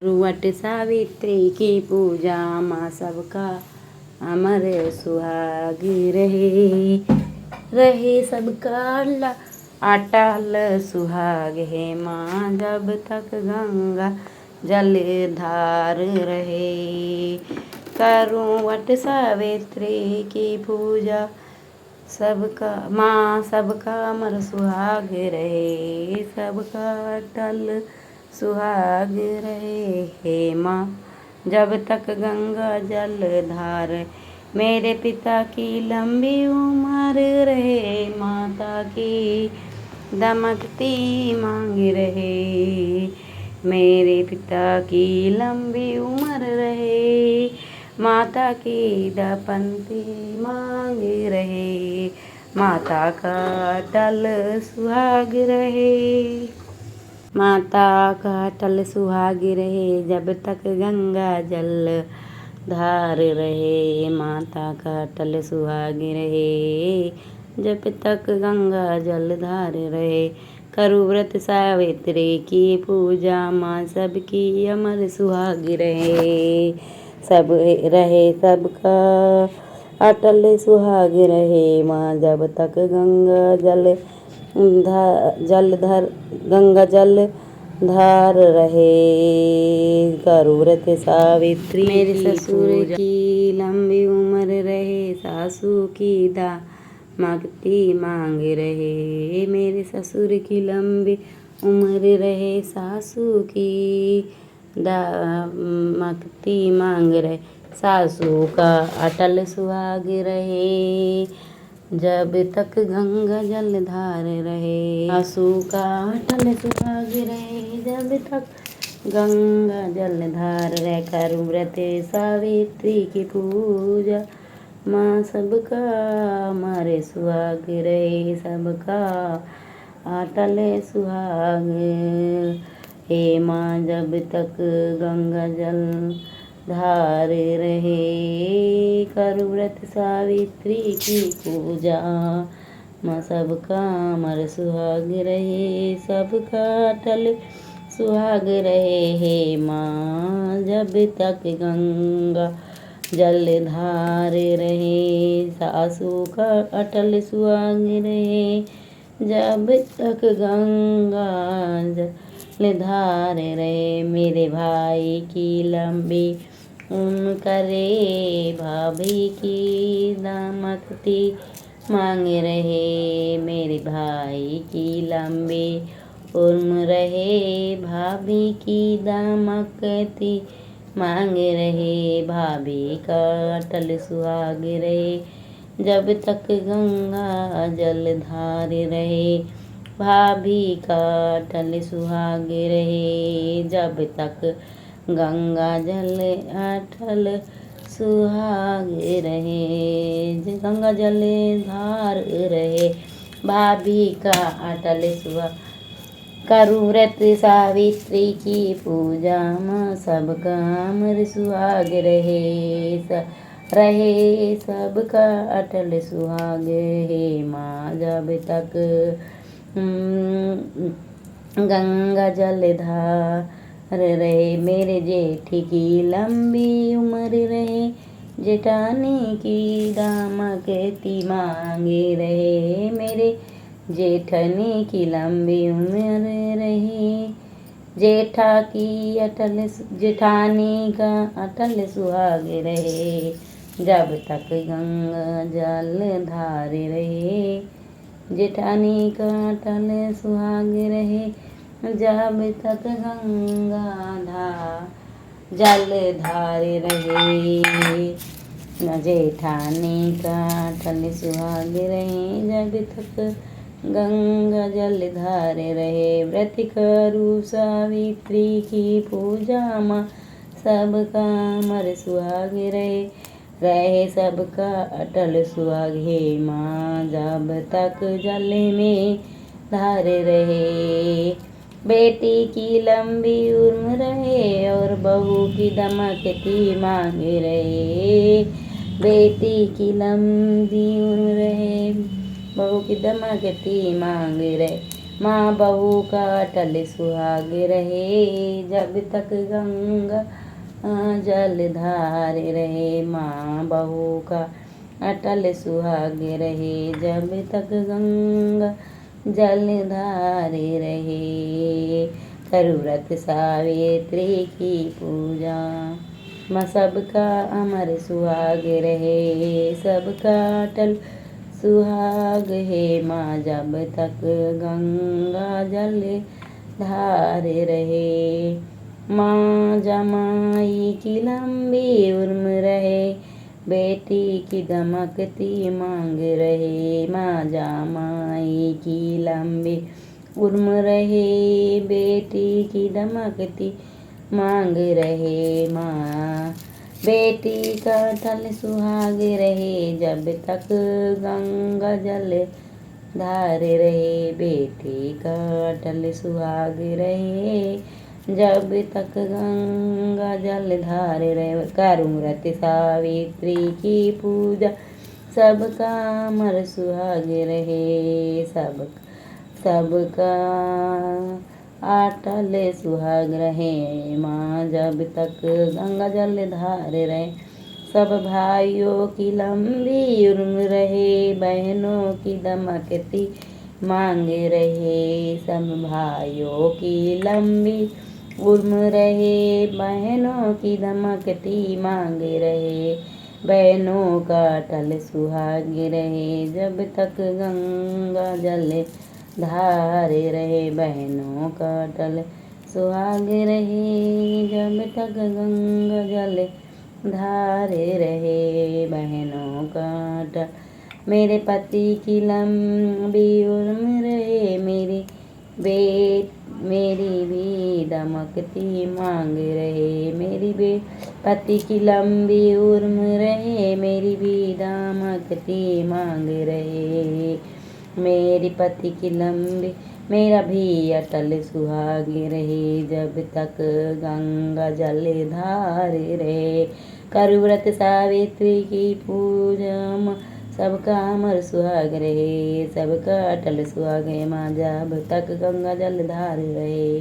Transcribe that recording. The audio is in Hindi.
रुवट सावित्री की पूजा माँ सबका अमर सुहाग रहे। रहे सबका अटल सुहाग है माँ जब तक गंगा जल धार रहे। करूँ वट सावित्री की पूजा सबका माँ सबका अमर सुहाग रहे। सबका अटल सुहाग रहे हे माँ जब तक गंगा जल धार। मेरे पिता की लंबी उम्र रहे माता की दमकती मांग रहे। मेरे पिता की लंबी उम्र रहे माता की दपंती मांग रहे। माता का अटल सुहाग रहे। माता का अटल सुहाग रहे जब तक गंगा जल धार रहे। माता का अटल सुहाग रहे जब तक गंगा जल धार रहे। करूँ व्रत सावित्री की पूजा माँ सबकी अमर सुहाग रहे। सब रहे सबका अटल सुहाग रहे माँ जब तक गंगा जल धार रहे। करूँ व्रत सावित्री मेरे ससुर की लंबी उम्र रहे सासू की दामकती मांग रहे। मेरे ससुर की लंबी उम्र रहे सासू की दामकती मांग रहे। सासू का अटल सुहाग रहे जब तक गंगा जल धार रहे। सासू का अटल सुहाग रहे जब तक गंगा जल धार रहे। करूँ व्रत सावित्री की पूजा माँ सबका अमर सुहाग रहे। सबका अटल सुहाग हे माँ जब तक गंगा जल धार रहे। करूँ व्रत सावित्री की पूजा माँ सबका अमर सुहाग रहे। सबका अटल सुहाग रहे हे माँ जब तक गंगा जल धार रहे। सासू का अटल सुहाग रहे जब तक गंगा जल धार रहे। मेरे भाई की लंबी उम्र करे भाभी की दामकती मांग रहे। मेरे भाई की लंबी उम्र रहे भाभी की दामकती मांग रहे। भाभी का अटल सुहाग रहे जब तक गंगा जल धार रहे। भाभी का अटल सुहाग रहे जब तक गंगा जल अटल सुहाग रहे। गंगा जल धार रहे भाभी का अटल सुहाग। करूँ व्रत सावित्री की पूजा माँ सबका अमर सुहाग रहे। रहे सबका अटल सुहाग हे माँ जब तक गंगा जल धार रहे। मेरे जेठ की लंबी उम्र रहे जेठानी की दामकती मांगे रहे। मेरे जेठनी की लंबी उम्र रहे जेठानी का अटल सुहाग रहे जब तक गंगा जल धार रहे। जेठानी का अटल सुहाग रहे जब तक गंगा जल धार रहे। जेठानी का अटल सुहाग रहे जब तक गंगा जल धार रहे। व्रत करूँ सावित्री की पूजा माँ सबका अमर सुहाग रहे। रहे सबका अटल सुहाग हे माँ जब तक जल में धार रहे। बेटी की लंबी उम्र रहे और बहू की दमकती मांग रहे। बेटी की लंबी उम्र रहे बहू की दमकती मांग रहे। माँ बहू का अटल सुहाग रहे, जब तक गंगा जल धार रहे। माँ बहू का अटल सुहाग रहे, जब तक गंगा जल धार रहे। करो व्रत सावित्री की पूजा, माँ सबका अमर सुहाग रहे, सबका अटल सुहाग है। माँ जब तक गंगा जल धार रहे। माँ जमाई की लंबी उम्र रहे, बेटी की दमकती मांग रहे। माँ जमाई की लंबी उम्र रहे, बेटी की दमकती मांग रहे। माँ बेटी का अटल सुहाग रहे, जब तक गंगा जल धार रहे। बेटी का अटल सुहाग रहे, जब तक गंगा जल धार रहे। करूँ व्रत सावित्री की पूजा, सबका अमर सुहाग रहे, सबका अटल सुहाग रहे। माँ जब तक गंगा जल धार रहे। सब भाइयों की लंबी उम्र रहे, बहनों की दमकती मांग रहे। सब भाइयों की लंबी उम्र रहे, बहनों की दमकती मांग रहे। बहनों का अटल सुहाग रहे, जब तक गंगा जल धार रहे। बहनों का अटल सुहाग रहे, जब तक गंगा जल धार रहे। बहनों का अटल। मेरे पति की लंबी उम्र रहे, मेरी भी दमकती मांग रहे। पति की लंबी उम्र रहे, मेरी भी दमकती मांग रहे। मेरी पति की लंबी, मेरा भी अटल सुहाग रहे, जब तक गंगा जल धार रहे। करूँ व्रत सावित्री की पूजा, सबका अमर सुहाग रहे, सबका अटल सुहाग है। माँ जब तक गंगा जल धार रहे।